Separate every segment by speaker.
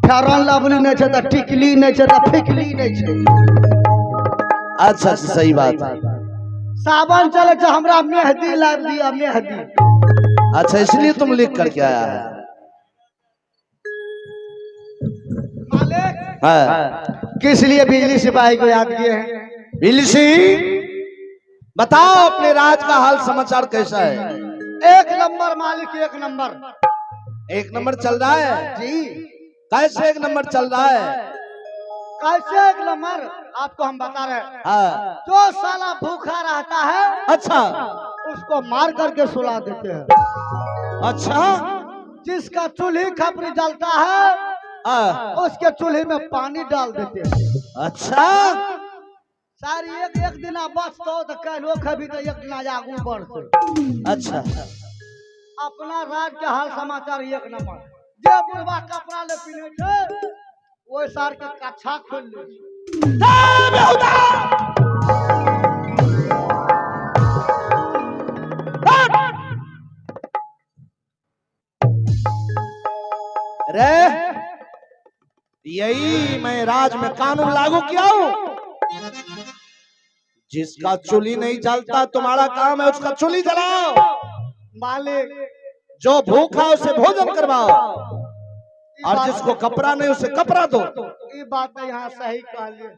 Speaker 1: फेरन lovely नहीं है, टिकली नहीं है, फिकली नहीं है।
Speaker 2: अच्छा सही बात है।
Speaker 1: सावन चले तो हमरा मेहंदी ला दिया, मेहंदी।
Speaker 2: अच्छा इसलिए तुम लिख करके आया है।
Speaker 1: किस लिए बिजली सिपाही को याद किए हैं?
Speaker 2: बिजली सिंह बताओ अपने राज का हाल समाचार कैसा है?
Speaker 1: एक नंबर मालिक, एक नंबर।
Speaker 2: एक नंबर चल रहा है
Speaker 1: जी।
Speaker 2: कैसे एक नंबर चल रहा है?
Speaker 1: कैसे एक नंबर आपको हम बता रहे हैं।
Speaker 2: हाँ।
Speaker 1: जो साला भूखा रहता है
Speaker 2: अच्छा
Speaker 1: उसको मार करके सुला देते हैं।
Speaker 2: अच्छा
Speaker 1: जिसका चूल्ही खपरी जलता है उसके चूल्हे में पानी डाल देते हैं।
Speaker 2: अच्छा
Speaker 1: सारी एक दिन बचतो तो कहो कभी तो एक दिन आगू बढ़ते।
Speaker 2: अच्छा
Speaker 1: अपना राज के हाल समाचार एक नंबर। जे बुढ़वा कपड़ा ले पीने थे वो सार के कच्छा खोल ले।
Speaker 2: रे यही मैं राज में कानून लागू किया हूं। जिसका चूल्ही नहीं जलता तुम्हारा काम है उसका चूल्ही जलाओ।
Speaker 1: मालिक
Speaker 2: जो भूखा उसे भोजन करवाओ और जिसको कपड़ा नहीं उसे कपड़ा दो।
Speaker 1: ये बात यहाँ सही कहलिए।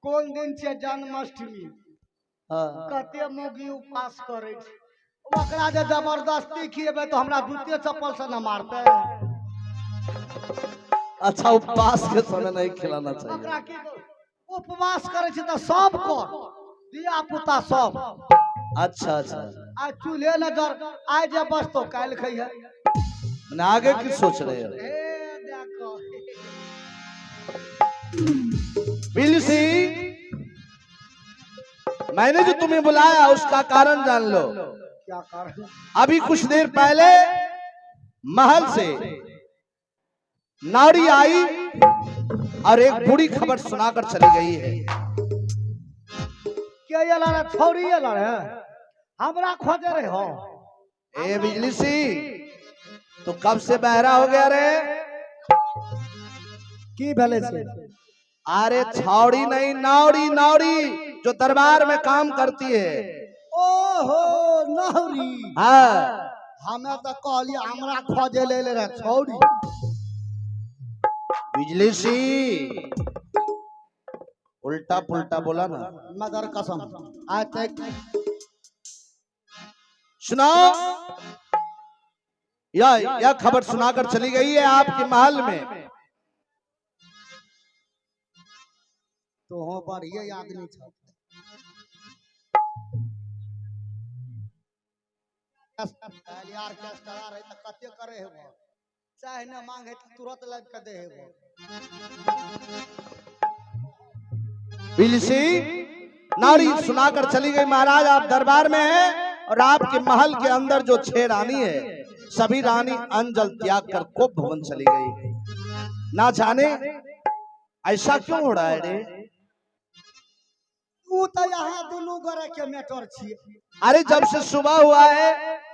Speaker 1: कौन दिन से जन्माष्टमी कते मोगी उपास करे ओकरा जे जबरदस्ती खिएबे तो हमरा जूते चप्पल से न मारते।
Speaker 2: अच्छा उपवास के समय नहीं खिलाना चाहिए।
Speaker 1: ओकरा की उपवास करे छै त सब को दिया पुता सब।
Speaker 2: अच्छा अच्छा
Speaker 1: आ चूल्हे न जर आज जे बस तो काल खई है।
Speaker 2: मैंने आगे की सोच रहे हो?
Speaker 1: देखो
Speaker 2: बिजली सिंह मैंने जो तुम्हें बुलाया उसका कारण जान लो।
Speaker 1: क्या कारण?
Speaker 2: अभी कुछ देर पहले महल से नारी आई और एक बुरी खबर सुनाकर चली गई है।
Speaker 1: क्या ये लड़ा छोरी ये लड़ा हमरा खोजे रहे हो?
Speaker 2: ए बिजली सिंह तो कब से बहरा हो गया रे?
Speaker 1: की भले से?
Speaker 2: अरे छौड़ी नहीं नावड़ी, नावड़ी जो दरबार में काम करती है।
Speaker 1: ओहो नहरी।
Speaker 2: हाँ
Speaker 1: हमें तो कहलिए हमरा खोजे ले रहे छौड़ी।
Speaker 2: बिजली सिंह उल्टा पुल्टा बोला ना।
Speaker 1: मदर कसम आज तक
Speaker 2: सुनाओ। यह खबर सुनाकर चली गई है आपके महल में।
Speaker 1: तो हो पर ये आदमी था यार के स्टार है त कते करे है वो चाहे न मांगे तो तुरंत लग के दे है वो।
Speaker 2: बिजली सिंह नारी सुनाकर चली गई महाराज आप दरबार में हैं और आपके महल के अंदर जो 6 रानी है सभी रानी अंजल त्याग कर कोप भवन चली गई। ना जाने ऐसा क्यों हो रहा है रे?
Speaker 1: तू तो यहाँ दोनों गोरे के मैटर छिए।
Speaker 2: अरे जब से सुबह हुआ है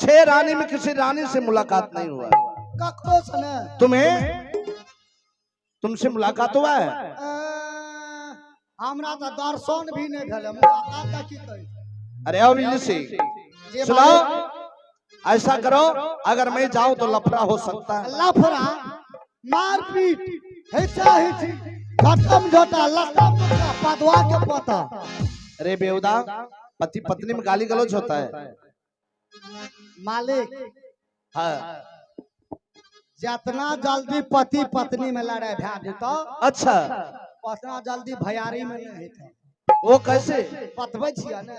Speaker 2: 6 रानी में किसी रानी से मुलाकात नहीं हुआ।
Speaker 1: ककरो से न
Speaker 2: तुम्हें तुमसे मुलाकात हुआ है?
Speaker 1: हमरा तो दर्शन भी नहीं भेल मुलाकात का की कही।
Speaker 2: अरे आओ बिजली सिंह सुनो ऐसा करो अगर मैं जाऊं तो लफड़ा हो सकता है।
Speaker 1: लफड़ा मारपीट हेचा हेची खत्म झोटा लता पदवा के पता।
Speaker 2: अरे बेहुदा पति पत्नी में गाली गलौज होता है।
Speaker 1: मालिक
Speaker 2: हाँ
Speaker 1: जितना जल्दी पति पत्नी में लड़ाई भै जेतो
Speaker 2: अच्छा
Speaker 1: उतना जल्दी भैयारी में नहीं हेतै।
Speaker 2: वो कैसे?
Speaker 1: बतबै छियै ने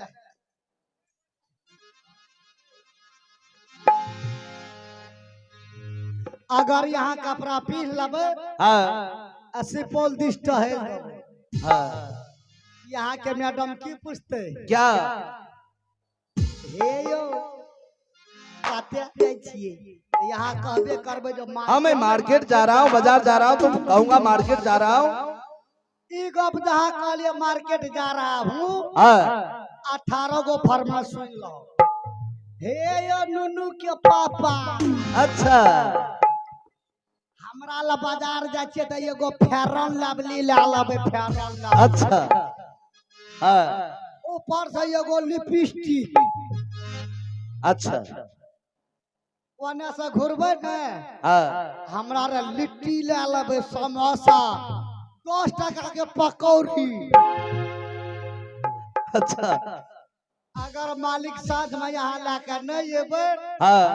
Speaker 1: अगर यहाँ कपड़ा पीन लेबै
Speaker 2: हाँ
Speaker 1: सुपौल दिस टहल
Speaker 2: हाँ
Speaker 1: यहाँ के मैडम की पूछते
Speaker 2: क्या?
Speaker 1: हे यो कते जाय छियै यहाँ कहबे करबै जो
Speaker 2: हाँ मैं मार्केट जा रहा हूँ बाजार जा रहा हूँ तो कहूँगा मार्केट जा रहा हूँ।
Speaker 1: ई गप जहाँ कहलिए मार्केट जा रहा हूँ
Speaker 2: हाँ
Speaker 1: 18 गो फरमा सुन लो। हे यो नुनू के पापा
Speaker 2: अच्छा
Speaker 1: हमरा ला बाजार जाय छियै त एगो फेरन लवली ले लेबै फेरन लवली।
Speaker 2: अच्छा हाँ
Speaker 1: ऊपर से एगो लिपस्टिक।
Speaker 2: अच्छा
Speaker 1: ओने से घुरबै ने
Speaker 2: हाँ
Speaker 1: हमरा रे लिट्टी ले लेबै समोसा 10 टका के पकौड़ी।
Speaker 2: अच्छा
Speaker 1: अगर मालिक साथ में यहाँ लाके नहीं एबै
Speaker 2: हाँ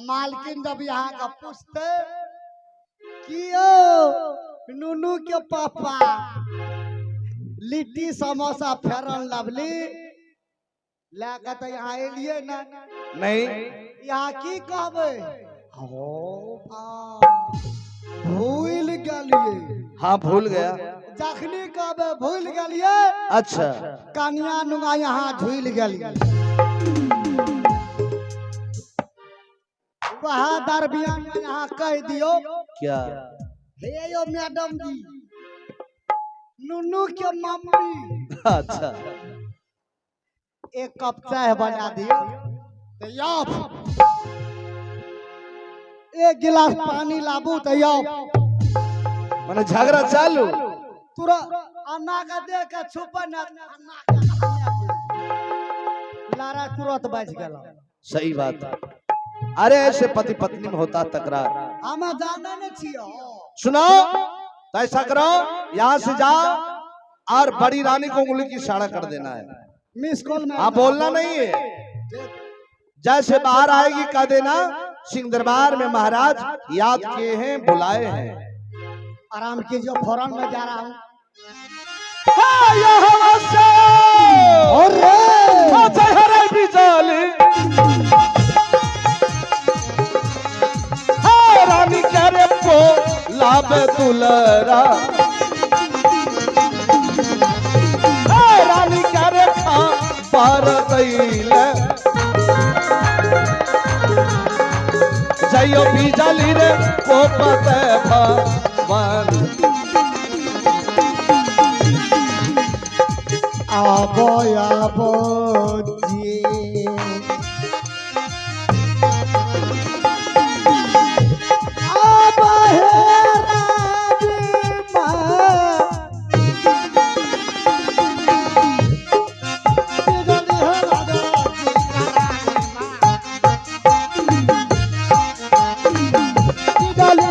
Speaker 1: मालकिन जब यहाँ का पूछते कि ओ नूनू के पापा लिट्टी समोसा फेरन लवली लेके तो यहाँ एलिए ना
Speaker 2: नहीं
Speaker 1: यहाँ की कहबै भूल गलिए।
Speaker 2: हाँ भूल गया।
Speaker 1: जखनी कहबै भूल गलिए
Speaker 2: अच्छा
Speaker 1: कनिया नुआ यहाँ झूल गलिए। वह दरमियान में यहाँ कह दियो
Speaker 2: क्या
Speaker 1: हे यो मैडम जी नूनू के मम्मी
Speaker 2: अच्छा
Speaker 1: एक कप चाय बना दियो तो याप एक गिलास पानी लाबू तो याप
Speaker 2: मैंने झगड़ा चालू
Speaker 1: तुरंत अन्ना का दे के छुपा ना अन्ना का लारा तुरंत बच गया।
Speaker 2: सही बात है। अरे ऐसे पति पत्नी में होता तकरार।
Speaker 1: हम जाना नहीं छियो।
Speaker 2: सुनो तो ऐसा करो यहाँ से जाओ और बड़ी रानी को उंगली की इशारा कर देना है।
Speaker 1: मिस कॉल में
Speaker 2: आप बोलना नहीं है। जैसे बाहर आएगी कह देना सिंह दरबार में महाराज याद किए हैं बुलाए हैं।
Speaker 1: आराम कीजिए फौरन में जा रहा हूँ।
Speaker 2: रानी करे को लाभ तुलरा रानी करे खा पार दैले जयो बीजली रे को पते भवन
Speaker 1: आबो आबो जी आबो हे रानी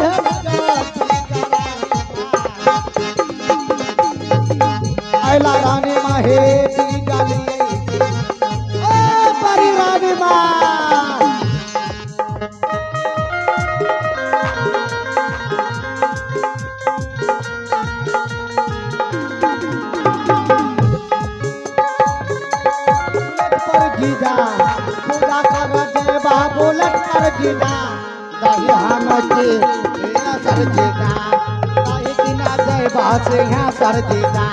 Speaker 1: रानी माँ हे गाली ओ परी रानी माँ पर गीजा पूजा कर जय बाबू लट पर गीजा दही हम के सर जीता दही किना जय बास यहाँ सर जीता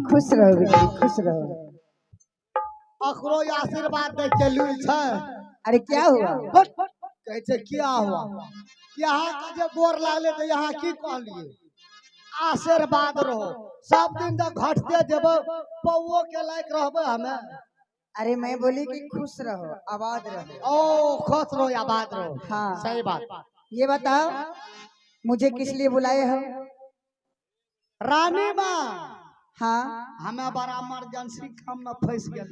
Speaker 1: खुश रहो बेटी खुश रहो। अखरो आशीर्वाद दे चलू छ। अरे क्या हुआ? कहते क्या हुआ? यहाँ का जे गोर लागले तो यहाँ की कहलिए आशीर्वाद रहो सब दिन तक घटते देबो पौओ के लायक रहबे हमें।
Speaker 3: अरे मैं बोली कि खुश रहो आबाद रहो।
Speaker 1: ओ खुश रहो आबाद रहो।
Speaker 3: हाँ
Speaker 1: सही बात।
Speaker 3: ये बताओ मुझे किस लिए बुलाए हो?
Speaker 1: रानी माँ
Speaker 3: हाँ
Speaker 1: हमें बड़ा इमरजेंसी काम में फंस गए।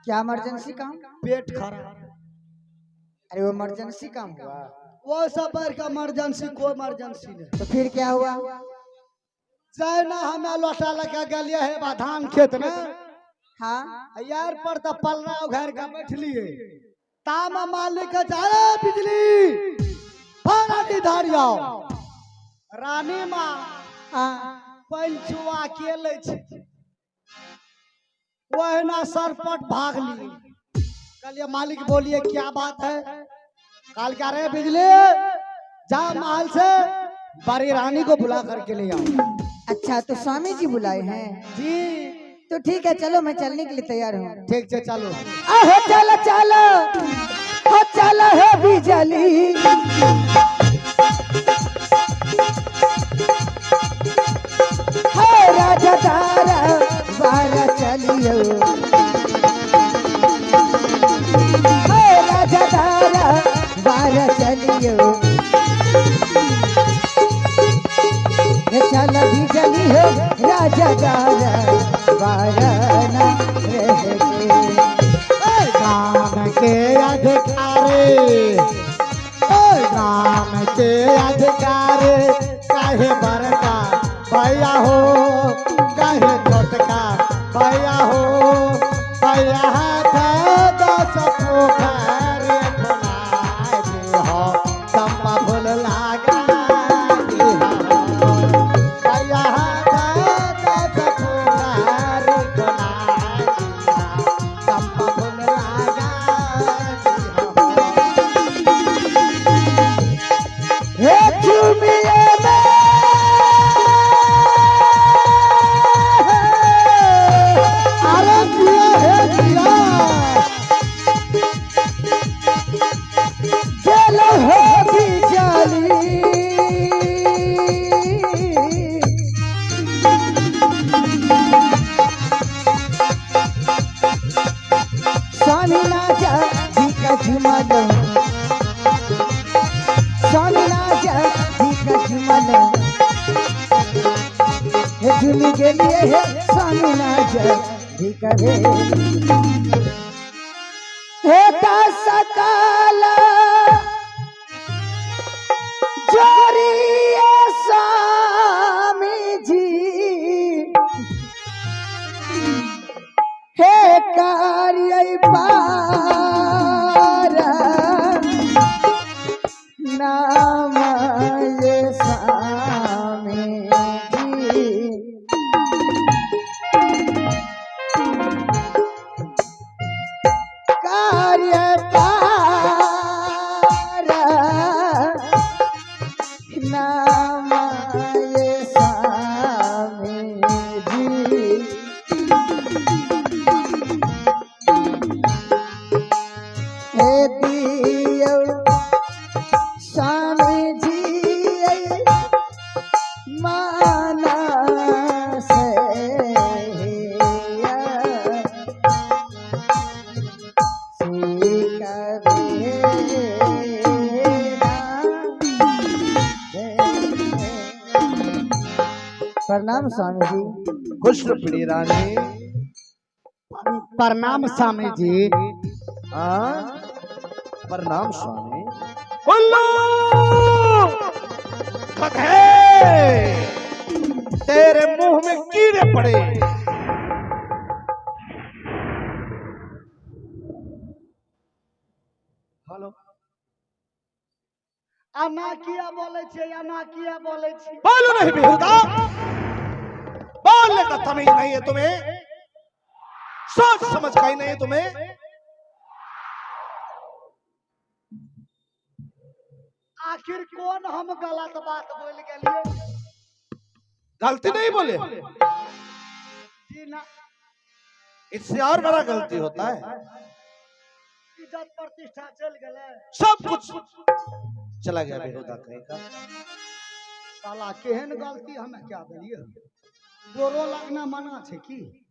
Speaker 3: क्या इमरजेंसी काम?
Speaker 1: पेट खराब।
Speaker 3: अरे वो इमरजेंसी काम हुआ?
Speaker 1: वो सब का इमरजेंसी कोई इमरजेंसी नहीं।
Speaker 3: तो फिर क्या हुआ?
Speaker 1: चाहे हमें लौटा लगा गलिए है धान खेत में।
Speaker 3: हाँ
Speaker 1: यार पर तो पलरा घर का बैठ लिए तामा मालिक के चाहे बिजली फौरन इधर आओ। रानी माँ
Speaker 3: हाँ
Speaker 1: पंचुआ के ले छे वहना सरपट भाग लिए। कल मालिक बोलिए क्या बात है? काल क्या रहे बिजली जा महल से बड़ी रानी को बुला करके ले आओ।
Speaker 3: अच्छा तो स्वामी जी बुलाए हैं
Speaker 1: जी
Speaker 3: तो ठीक है चलो मैं चलने के लिए तैयार हूँ।
Speaker 1: ठीक है चलो।
Speaker 3: आहो चलो चलो हो चलो है बिजली हो राजा तारा बारा चलियो हो राजा तारा बारा चलियो चल बिजली हो राजा तारा बारना रह
Speaker 1: गाम के अधिकारी गाम के अधिकारी काहे बड़का भैया हो काहे छोटका भैया हो भैया दस पोखर हो चंपा फूल लागा
Speaker 3: के लिए है स्वामी नाज करे हेता सकाल जोरी स्वामी जी हे कार्य पार नाम ये स्वामी प्रणाम स्वामी जी।
Speaker 2: खुश प्रिय रानी।
Speaker 1: प्रणाम स्वामी जी।
Speaker 2: प्रणाम स्वामी। तेरे मुंह में कीड़े पड़े। हेलो
Speaker 1: अनाकिया बोले छे अनाकिया बोले छे।
Speaker 2: बोलो नहीं बेहुदा। बोलने का तमीज नहीं है तुम्हें? सोच समझ का ही नहीं है तुम्हें?
Speaker 1: आखिर कौन हम गलत बात बोल गए?
Speaker 2: गलती नहीं बोले
Speaker 1: जी ना।
Speaker 2: इससे और बड़ा गलती होता है।
Speaker 1: इज्जत प्रतिष्ठा चल गए
Speaker 2: सब कुछ चला गया बेहुदा कहीं का।
Speaker 1: साला केहन गलती हमें क्या दिलिए? जोरो लगना मना छे की?